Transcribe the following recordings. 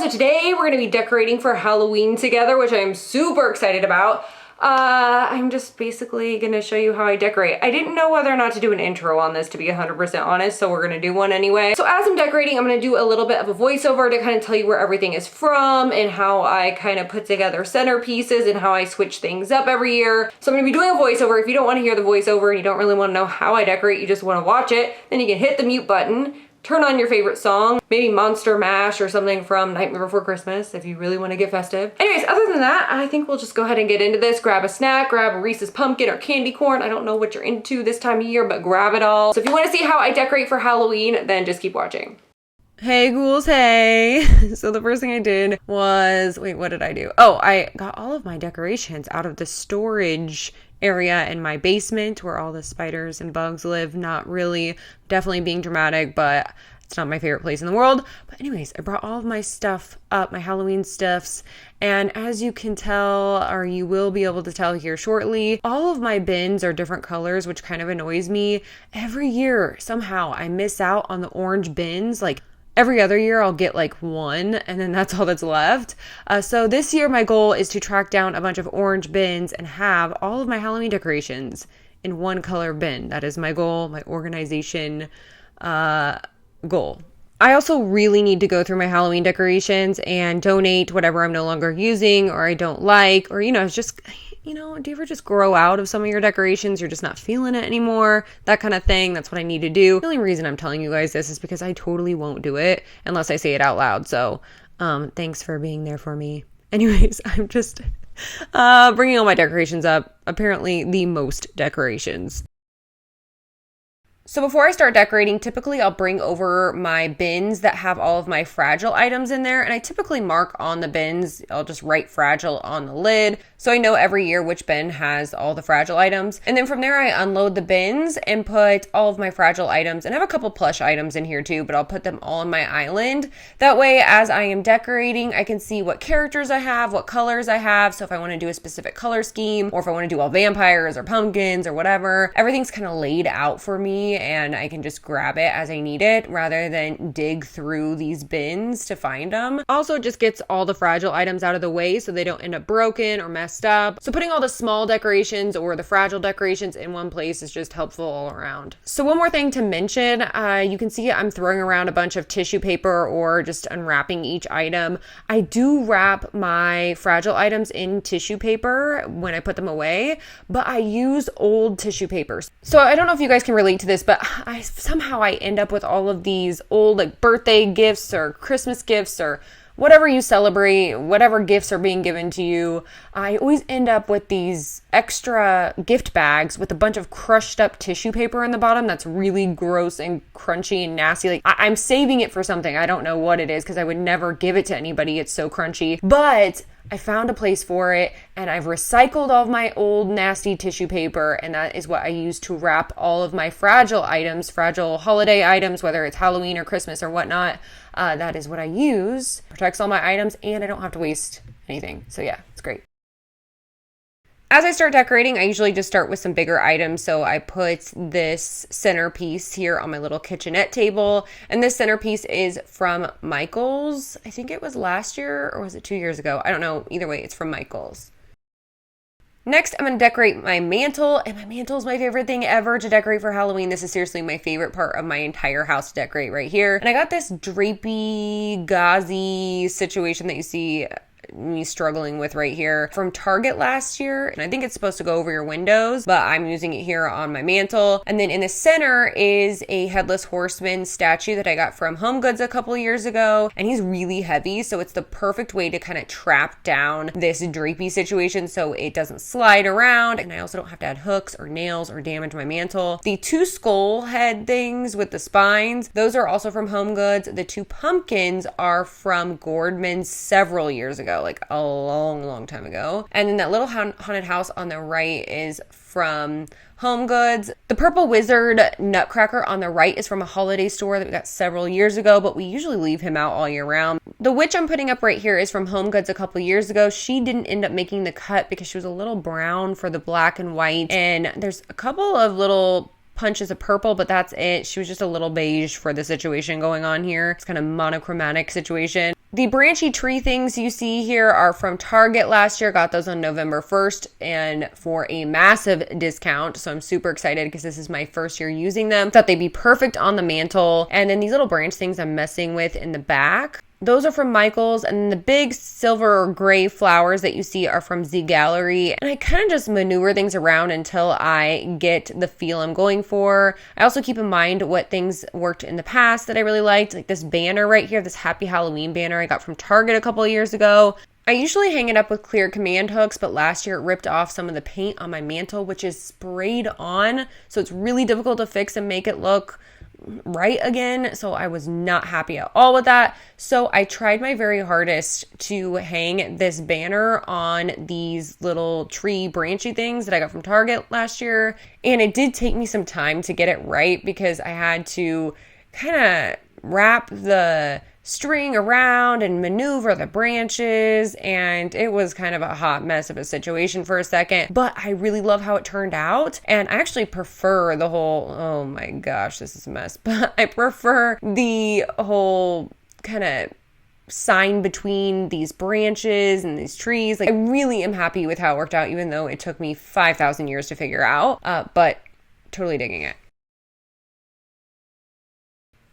So today we're gonna be decorating for Halloween together, which I'm super excited about. I'm just basically gonna show you how I decorate. I didn't know whether or not to do an intro on this, to be 100% honest, so we're gonna do one anyway. So as I'm decorating, I'm gonna do a little bit of a voiceover to kind of tell you where everything is from and how I kind of put together centerpieces and how I switch things up every year. So I'm gonna be doing a voiceover. If you don't wanna hear the voiceover and you don't really wanna know how I decorate, you just wanna watch it, then you can hit the mute button, turn on your favorite song, maybe Monster Mash or something from Nightmare Before Christmas if you really want to get festive. Anyways, other than that, I think we'll just go ahead and get into this. Grab a snack, grab a Reese's pumpkin or candy corn. I don't know what you're into this time of year, but grab it all. So if you want to see how I decorate for Halloween, then just keep watching. Hey ghouls, hey! So the first thing I did was, wait, what did I do? Oh, I got all of my decorations out of the storage area in my basement where all the spiders and bugs live. Not really, definitely being dramatic, but it's not my favorite place in the world. But anyways, I brought all of my stuff up, my Halloween stuffs, and as you can tell, or you will be able to tell here shortly, all of my bins are different colors, which kind of annoys me. Every year, somehow, I miss out on the orange bins. Like, every other year I'll get like one and then that's all that's left. So this year my goal is to track down a bunch of orange bins and have all of my Halloween decorations in one color bin. That is my goal, my organization goal. I also really need to go through my Halloween decorations and donate whatever I'm no longer using or I don't like, or it's just, do you ever just grow out of some of your decorations? You're just not feeling it anymore, that kind of thing. That's what I need to do. The only reason I'm telling you guys this is because I totally won't do it unless I say it out loud. So thanks for being there for me. Anyways, I'm just bringing all my decorations up. Apparently the most decorations. So before I start decorating, typically I'll bring over my bins that have all of my fragile items in there. And I typically mark on the bins, I'll just write fragile on the lid. So I know every year which bin has all the fragile items. And then from there, I unload the bins and put all of my fragile items, and I have a couple plush items in here too, but I'll put them all on my island. That way, as I am decorating, I can see what characters I have, what colors I have. So if I want to do a specific color scheme, or if I want to do all vampires or pumpkins or whatever, everything's kind of laid out for me and I can just grab it as I need it rather than dig through these bins to find them. Also, it just gets all the fragile items out of the way so they don't end up broken or messed up. So putting all the small decorations or the fragile decorations in one place is just helpful all around. So one more thing to mention, you can see I'm throwing around a bunch of tissue paper or just unwrapping each item. I do wrap my fragile items in tissue paper when I put them away, but I use old tissue papers. So I don't know if you guys can relate to this, but somehow I end up with all of these old like birthday gifts or Christmas gifts or whatever you celebrate, whatever gifts are being given to you. I always end up with these extra gift bags with a bunch of crushed up tissue paper in the bottom that's really gross and crunchy and nasty. Like I'm saving it for something. I don't know what it is because I would never give it to anybody. It's so crunchy. But I found a place for it and I've recycled all of my old nasty tissue paper, and that is what I use to wrap all of my fragile items, fragile holiday items, whether it's Halloween or Christmas or whatnot. That is what I use. Protects all my items and I don't have to waste anything. So yeah, it's great. As I start decorating, I usually just start with some bigger items. So I put this centerpiece here on my little kitchenette table. And this centerpiece is from Michaels. I think it was last year or was it 2 years ago? I don't know. Either way, it's from Michaels. Next, I'm going to decorate my mantle, and my mantle is my favorite thing ever to decorate for Halloween. This is seriously my favorite part of my entire house to decorate right here. And I got this drapey, gauzy situation that you see me struggling with right here from Target last year, and I think it's supposed to go over your windows, but I'm using it here on my mantle. And then in the center is a headless horseman statue that I got from Home Goods a couple years ago, and he's really heavy, so it's the perfect way to kind of trap down this drapey situation so it doesn't slide around, and I also don't have to add hooks or nails or damage my mantle. The two skull head things with the spines, those are also from Home Goods. The two pumpkins are from Gordman's several years ago, like a long time ago. And then that little haunted house on the right is from Home Goods. The purple wizard nutcracker on the right is from a holiday store that we got several years ago, but we usually leave him out all year round. The witch I'm putting up right here is from Home Goods a couple years ago. She didn't end up making the cut because she was a little brown for the black and white. And there's a couple of little punches of purple, but that's it. She was just a little beige for the situation going on here. It's kind of monochromatic situation. The branchy tree things you see here are from Target last year. Got those on November 1st and for a massive discount. So I'm super excited because this is my first year using them. Thought they'd be perfect on the mantle. And then these little branch things I'm messing with in the back, those are from Michaels, and the big silver or gray flowers that you see are from Z Gallery. And I kind of just maneuver things around until I get the feel I'm going for. I also keep in mind what things worked in the past that I really liked, like this banner right here, this Happy Halloween banner I got from Target a couple of years ago. I usually hang it up with clear command hooks, but last year it ripped off some of the paint on my mantle, which is sprayed on. So it's really difficult to fix and make it look right again. So I was not happy at all with that. So I tried my very hardest to hang this banner on these little tree branchy things that I got from Target last year. And it did take me some time to get it right because I had to kind of wrap the string around and maneuver the branches, and it was kind of a hot mess of a situation for a second, but I really love how it turned out. And I actually prefer the whole, oh my gosh, this is a mess, but I prefer the whole kind of sign between these branches and these trees. Like, I really am happy with how it worked out, even though it took me 5,000 years to figure out, but totally digging it.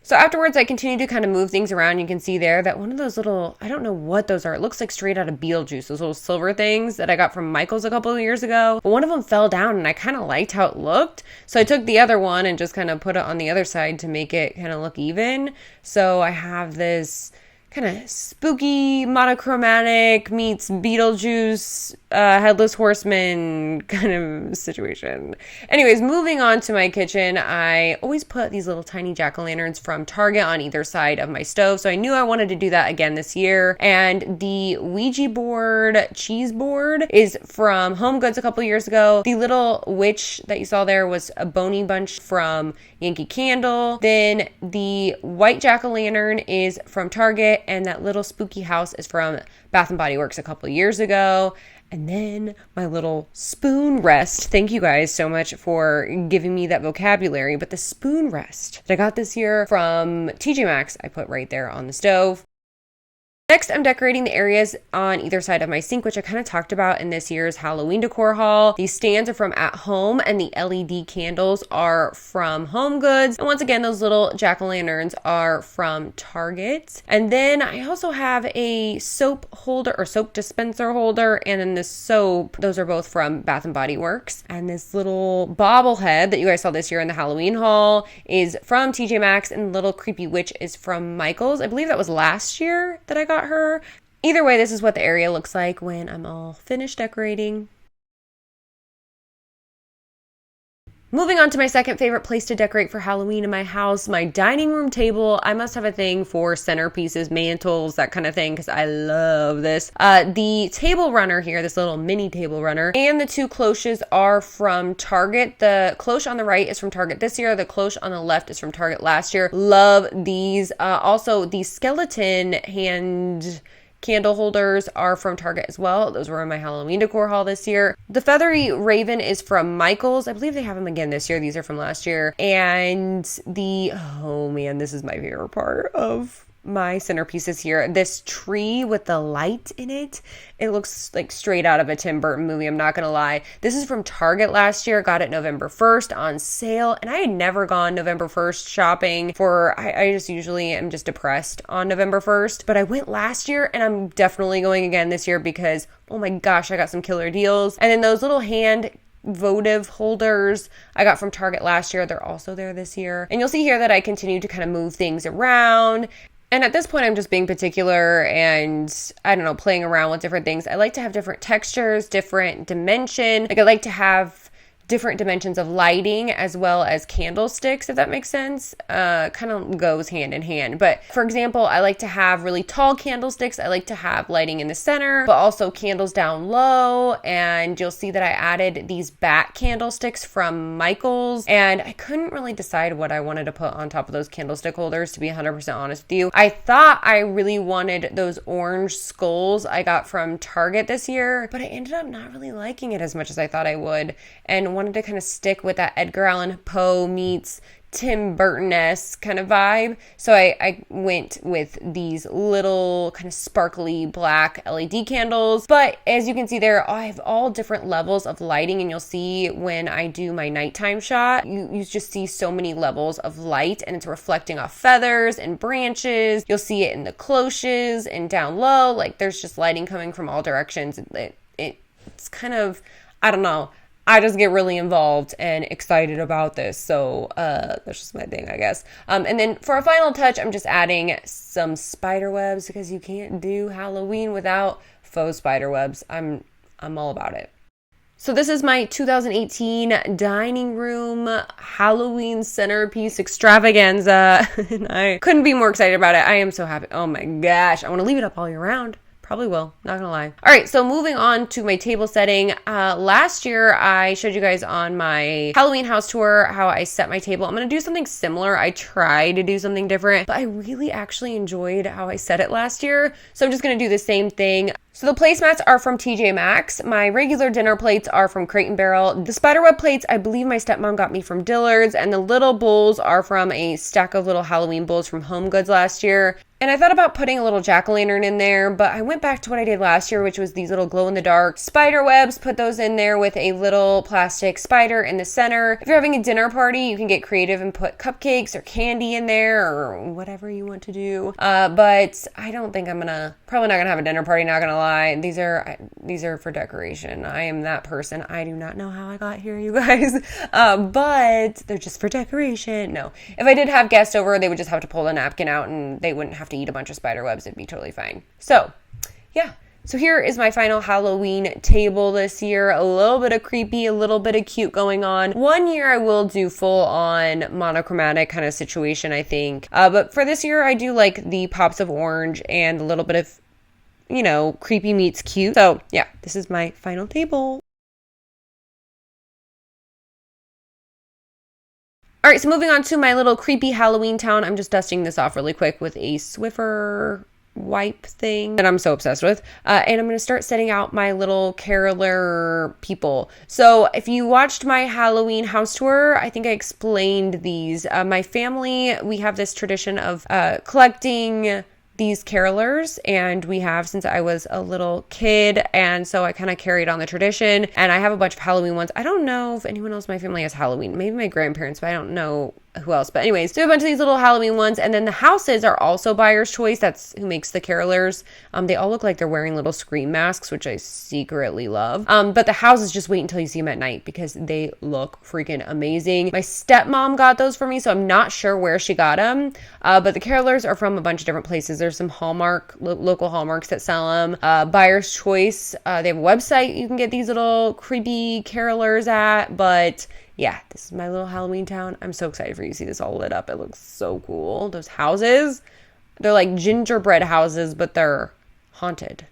So afterwards, I continued to kind of move things around. You can see there that one of those little, I don't know what those are. It looks like straight out of Beetlejuice, those little silver things that I got from Michaels a couple of years ago. But one of them fell down and I kind of liked how it looked. So I took the other one and just kind of put it on the other side to make it kind of look even. So I have this kind of spooky monochromatic meets Beetlejuice Headless Horseman kind of situation. Anyways, moving on to my kitchen, I always put these little tiny jack-o'-lanterns from Target on either side of my stove, so I knew I wanted to do that again this year. And the Ouija board cheese board is from Home Goods a couple years ago. The little witch that you saw there was a bony bunch from Yankee Candle. Then the white jack-o'-lantern is from Target, and that little spooky house is from Bath & Body Works a couple years ago. And then my little spoon rest. Thank you guys so much for giving me that vocabulary. But the spoon rest that I got this year from TJ Maxx, I put right there on the stove. Next, I'm decorating the areas on either side of my sink, which I kind of talked about in this year's Halloween decor haul. These stands are from At Home, and the LED candles are from Home Goods. And once again, those little jack-o'-lanterns are from Target. And then I also have a soap holder or soap dispenser holder, and then this soap, those are both from Bath & Body Works. And this little bobblehead that you guys saw this year in the Halloween haul is from TJ Maxx, and Little Creepy Witch is from Michaels. I believe that was last year that I got her. Either way, this is what the area looks like when I'm all finished decorating. Moving on to my second favorite place to decorate for Halloween in my house, my dining room table. I must have a thing for centerpieces, mantles, that kind of thing, because I love this. The table runner here, this little mini table runner, and the two cloches are from Target. The cloche on the right is from Target this year. The cloche on the left is from Target last year. Love these. Also, the skeleton hand candle holders are from Target as well. Those were in my Halloween decor haul this year. The feathery raven is from Michaels. I believe they have them again this year. These are from last year. And the, oh man, this is my favorite part of my centerpieces here. This tree with the light in it. It looks like straight out of a Tim Burton movie, I'm not gonna lie. This is from Target last year. Got it November 1st on sale. And I had never gone November 1st shopping for, I just usually am just depressed on November 1st. But I went last year and I'm definitely going again this year because, oh my gosh, I got some killer deals. And then those little hand votive holders I got from Target last year. They're also there this year. And you'll see here that I continue to kind of move things around. And at this point, I'm just being particular and, I don't know, playing around with different things. I like to have different textures, different dimension. Like, I like to have different dimensions of lighting as well as candlesticks, if that makes sense. Kind of goes hand in hand. But for example, I like to have really tall candlesticks. I like to have lighting in the center, but also candles down low. And you'll see that I added these bat candlesticks from Michaels. And I couldn't really decide what I wanted to put on top of those candlestick holders, to be 100% honest with you. I thought I really wanted those orange skulls I got from Target this year, but I ended up not really liking it as much as I thought I would. And wanted to kind of stick with that Edgar Allan Poe meets Tim Burton-esque kind of vibe. So I went with these little kind of sparkly black LED candles. But as you can see there, I have all different levels of lighting, and you'll see when I do my nighttime shot, you just see so many levels of light, and it's reflecting off feathers and branches. You'll see it in the cloches and down low. Like there's just lighting coming from all directions. It's kind of, I don't know. I just get really involved and excited about this. So that's just my thing, I guess. And then for a final touch, I'm just adding some spider webs because you can't do Halloween without faux spider webs. I'm all about it. So this is my 2018 dining room Halloween centerpiece extravaganza. And I couldn't be more excited about it. I am so happy. Oh my gosh. I want to leave it up all year round. Probably will, not gonna lie. All right, so moving on to my table setting. Last year, I showed you guys on my Halloween house tour how I set my table. I'm gonna do something similar. I tried to do something different, but I really actually enjoyed how I set it last year. So I'm just gonna do the same thing. So the placemats are from TJ Maxx. My regular dinner plates are from Crate & Barrel. The spiderweb plates, I believe my stepmom got me from Dillard's, and the little bowls are from a stack of little Halloween bowls from Home Goods last year. And I thought about putting a little jack-o'-lantern in there, but I went back to what I did last year, which was these little glow-in-the-dark spider webs. Put those in there with a little plastic spider in the center. If you're having a dinner party, you can get creative and put cupcakes or candy in there or whatever you want to do. But I don't think probably not gonna have a dinner party, not gonna lie. These are for decoration. I am that person. I do not know how I got here, you guys. But they're just for decoration. No. If I did have guests over, they would just have to pull the napkin out and they wouldn't have to eat a bunch of spider webs. It'd be totally fine. So, yeah. So here is my final Halloween table this year. A little bit of creepy, a little bit of cute going on. One year I will do full on monochromatic kind of situation, I think. But for this year, I do like the pops of orange and a little bit of, creepy meets cute. So yeah, this is my final table. All right, so moving on to my little creepy Halloween town. I'm just dusting this off really quick with a Swiffer wipe thing that I'm so obsessed with. And I'm going to start setting out my little caroler people. So if you watched my Halloween house tour, I think I explained these. My family, we have this tradition of collecting these carolers, and we have since I was a little kid, and so I kind of carried on the tradition, and I have a bunch of Halloween ones. I don't know if anyone else in my family has Halloween, maybe my grandparents, but I don't know who else. But anyways, so a bunch of these little Halloween ones, and then the houses are also buyer's choice. That's who makes the carolers. They all look like they're wearing little scream masks, which I secretly love. But the houses, just wait until you see them at night because they look freaking amazing. My stepmom got those for me, so I'm not sure where she got them. But the carolers are from a bunch of different places. There's some local Hallmarks that sell them. Buyer's choice. They have a website you can get these little creepy carolers at, but yeah, this is my little Halloween town. I'm so excited for you to see this all lit up. It looks so cool. Those houses, they're like gingerbread houses, but they're haunted.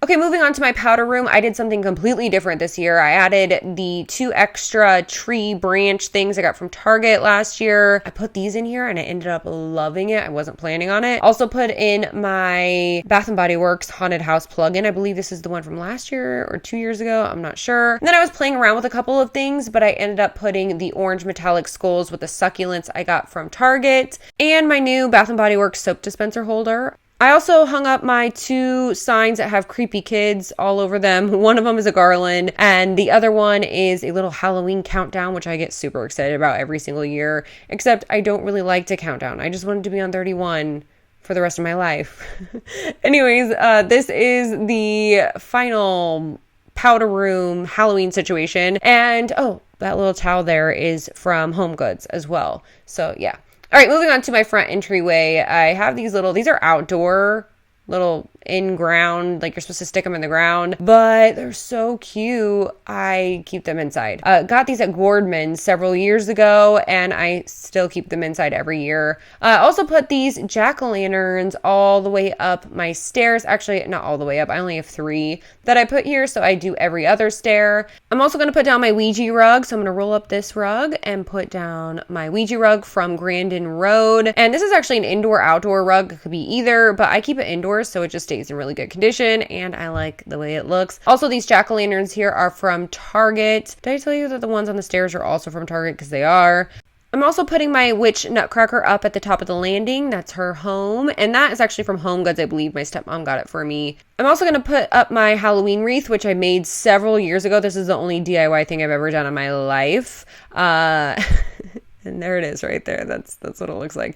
Okay, moving on to my powder room. I did something completely different this year. I added the 2 extra tree branch things I got from Target last year. I put these in here and I ended up loving it. I wasn't planning on it. Also put in my Bath & Body Works Haunted House plug-in. I believe this is the one from last year or 2 years ago. I'm not sure. And then I was playing around with a couple of things, but I ended up putting the orange metallic skulls with the succulents I got from Target and my new Bath & Body Works soap dispenser holder. I also hung up my 2 signs that have creepy kids all over them. One of them is a garland, and the other one is a little Halloween countdown, which I get super excited about every single year, except I don't really like to count down. I just wanted to be on 31 for the rest of my life. Anyways, this is the final powder room Halloween situation. And, oh, that little towel there is from Home Goods as well. So, yeah. All right, moving on to my front entryway. I have these are outdoor, little in-ground, like you're supposed to stick them in the ground, but they're so cute. I keep them inside. Got these at Gordman's several years ago, and I still keep them inside every year. Also put these jack-o'-lanterns all the way up my stairs. Actually, not all the way up. I only have 3 that I put here, so I do every other stair. I'm also going to put down my Ouija rug, so I'm going to roll up this rug and put down my Ouija rug from Grandin Road. And this is actually an indoor-outdoor rug. It could be either, but I keep it indoors, so it just stays in really good condition, and I like the way it looks. Also, these jack-o'-lanterns here are from Target. Did I tell you that the ones on the stairs are also from Target? Because they are. I'm also putting my witch nutcracker up at the top of the landing. That's her home. And that is actually from Home Goods, I believe. My stepmom got it for me. I'm also going to put up my Halloween wreath, which I made several years ago. This is the only DIY thing I've ever done in my life. And there it is right there. That's what it looks like.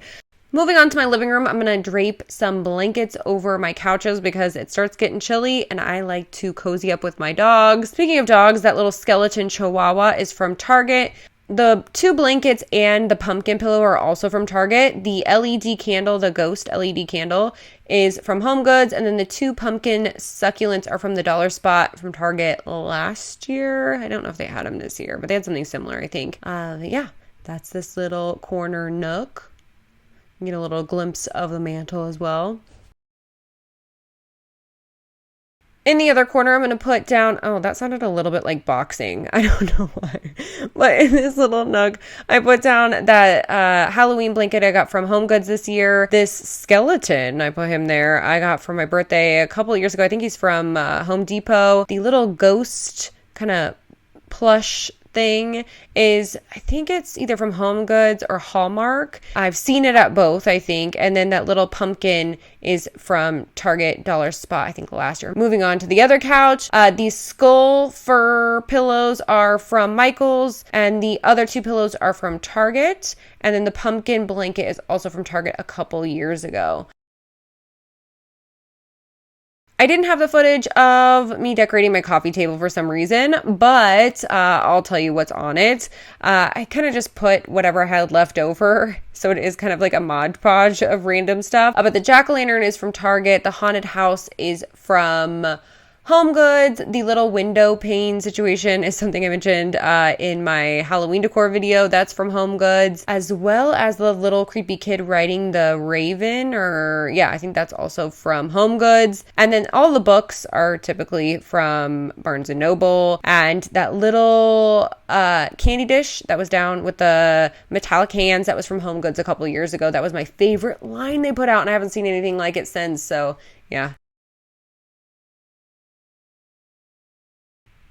Moving on to my living room, I'm going to drape some blankets over my couches because it starts getting chilly and I like to cozy up with my dogs. Speaking of dogs, that little skeleton chihuahua is from Target. The 2 blankets and the pumpkin pillow are also from Target. The LED candle, the ghost LED candle, is from Home Goods. And then the 2 pumpkin succulents are from the Dollar Spot from Target last year. I don't know if they had them this year, but they had something similar, I think. Yeah, that's this little corner nook. You get a little glimpse of the mantle as well. In the other corner, I'm going to put down, oh, that sounded a little bit like boxing. I don't know why. But in this little nook, I put down that Halloween blanket I got from Home Goods this year. This skeleton, I put him there, I got for my birthday a couple of years ago. I think he's from Home Depot. The little ghost kind of plush thing is, I think it's either from Home Goods or Hallmark. I've seen it at both, I think. And then that little pumpkin is from Target Dollar Spot, I think last year. Moving on to the other couch. These skull fur pillows are from Michael's, and the other 2 pillows are from Target. And then the pumpkin blanket is also from Target a couple years ago. I didn't have the footage of me decorating my coffee table for some reason, but I'll tell you what's on it. I kind of just put whatever I had left over, so it is kind of like a Mod Podge of random stuff. But the jack-o'-lantern is from Target. The haunted house is from Home Goods. The little window pane situation is something I mentioned in my Halloween decor video. That's from Home Goods, as well as the little creepy kid riding the raven, or yeah, I think that's also from Home Goods. And then all the books are typically from Barnes & Noble. And that little candy dish that was down with the metallic hands, that was from Home Goods a couple years ago. That was my favorite line they put out, and I haven't seen anything like it since, so yeah.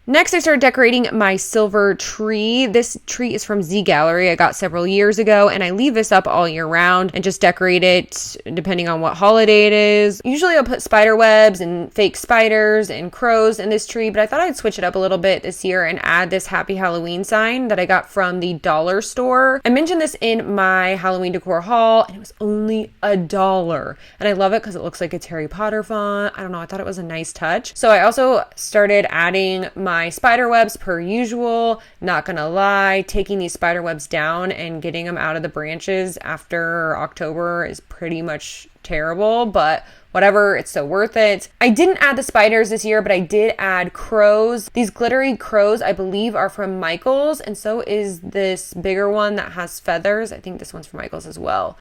Next, I started decorating my silver tree. This tree is from Z Gallery. I got several years ago, and I leave this up all year round and just decorate it depending on what holiday it is. Usually I'll put spider webs and fake spiders and crows in this tree, but I thought I'd switch it up a little bit this year and add this Happy Halloween sign that I got from the dollar store. I mentioned this in my Halloween decor haul, and it was only $1. And I love it because it looks like it's Harry Potter font. I don't know, I thought it was a nice touch. So I also started adding my spider webs per usual. Not gonna lie, taking these spider webs down and getting them out of the branches after October is pretty much terrible, but whatever, it's so worth it. I didn't add the spiders this year, but I did add crows. These glittery crows, I believe, are from Michael's, and so is this bigger one that has feathers. I think this one's from Michael's as well.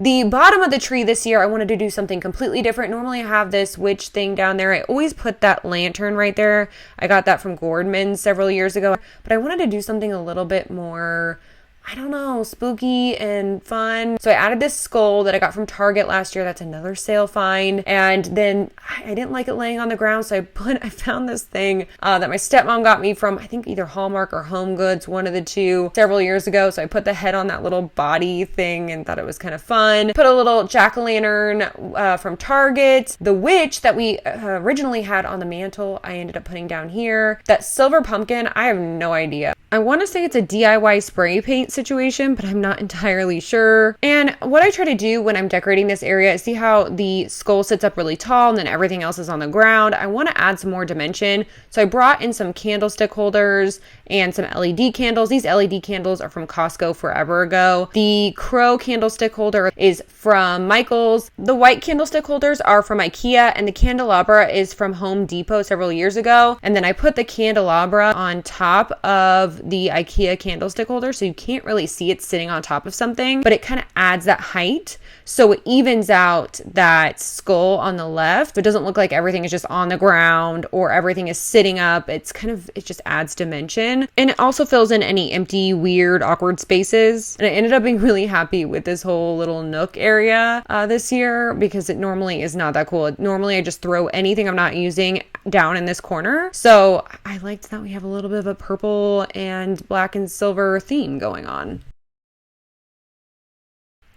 The bottom of the tree this year, I wanted to do something completely different. Normally I have this witch thing down there. I always put that lantern right there. I got that from Gordman's several years ago. But I wanted to do something a little bit more, I don't know, spooky and fun. So I added this skull that I got from Target last year. That's another sale find. And then I didn't like it laying on the ground, so I found this thing that my stepmom got me from, I think, either Hallmark or Home Goods, one of the two, several years ago. So I put the head on that little body thing and thought it was kind of fun. Put a little jack-o'-lantern from Target. The witch that we originally had on the mantle, I ended up putting down here. That silver pumpkin, I have no idea. I want to say it's a DIY spray paint situation, but I'm not entirely sure. And what I try to do when I'm decorating this area is see how the skull sits up really tall and then everything else is on the ground. I want to add some more dimension. So I brought in some candlestick holders and some LED candles. These LED candles are from Costco forever ago. The crow candlestick holder is from Michael's. The white candlestick holders are from IKEA, and the candelabra is from Home Depot several years ago. And then I put the candelabra on top of the IKEA candlestick holder, so you can't really see it sitting on top of something, but it kind of adds that height. So it evens out that skull on the left. It doesn't look like everything is just on the ground or everything is sitting up. It's kind of, it just adds dimension. And it also fills in any empty, weird, awkward spaces. And I ended up being really happy with this whole little nook area this year because it normally is not that cool. Normally I just throw anything I'm not using down in this corner. So I liked that we have a little bit of a purple and black and silver theme going on.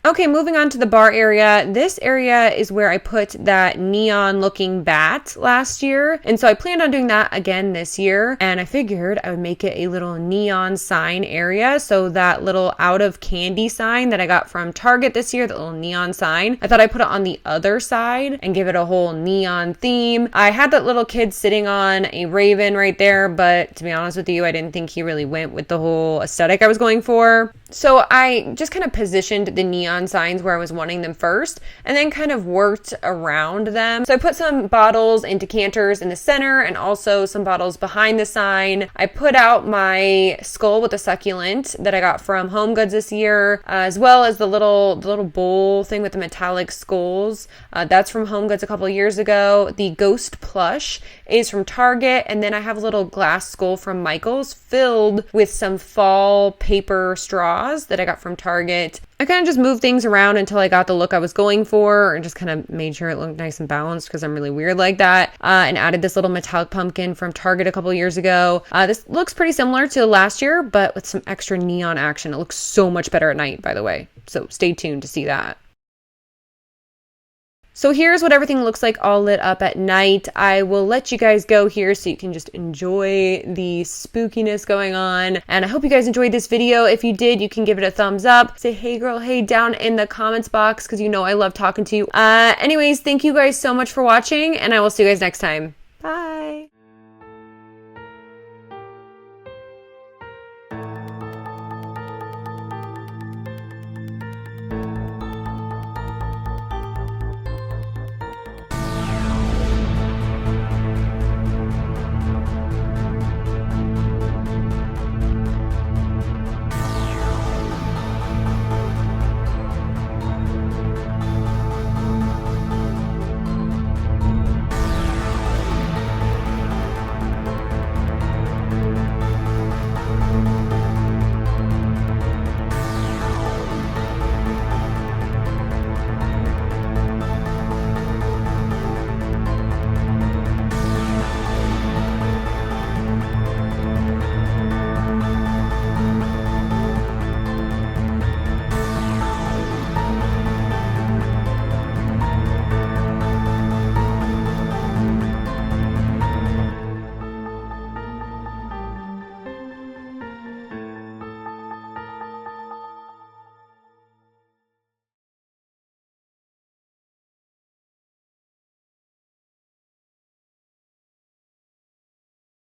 Okay, moving on to the bar area. This area is where I put that neon looking bat last year. And so I planned on doing that again this year. And I figured I would make it a little neon sign area. So that little out of candy sign that I got from Target this year, the little neon sign, I thought I'd put it on the other side and give it a whole neon theme. I had that little kid sitting on a raven right there, but to be honest with you, I didn't think he really went with the whole aesthetic I was going for. So I just kind of positioned the neon signs where I was wanting them first and then kind of worked around them. So I put some bottles and decanters in the center and also some bottles behind the sign. I put out my skull with a succulent that I got from Home Goods this year, as well as the little bowl thing with the metallic skulls. That's from Home Goods a couple of years ago. The ghost plush is from Target, and then I have a little glass skull from Michael's filled with some fall paper straws that I got from Target. I kind of just moved things around until I got the look I was going for and just kind of made sure it looked nice and balanced because I'm really weird like that. And added this little metallic pumpkin from Target a couple years ago. This looks pretty similar to last year, but with some extra neon action. It looks so much better at night, by the way. So stay tuned to see that. So here's what everything looks like all lit up at night. I will let you guys go here so you can just enjoy the spookiness going on. And I hope you guys enjoyed this video. If you did, you can give it a thumbs up. Say, hey girl, hey down in the comments box because you know I love talking to you. Anyways, thank you guys so much for watching and I will see you guys next time.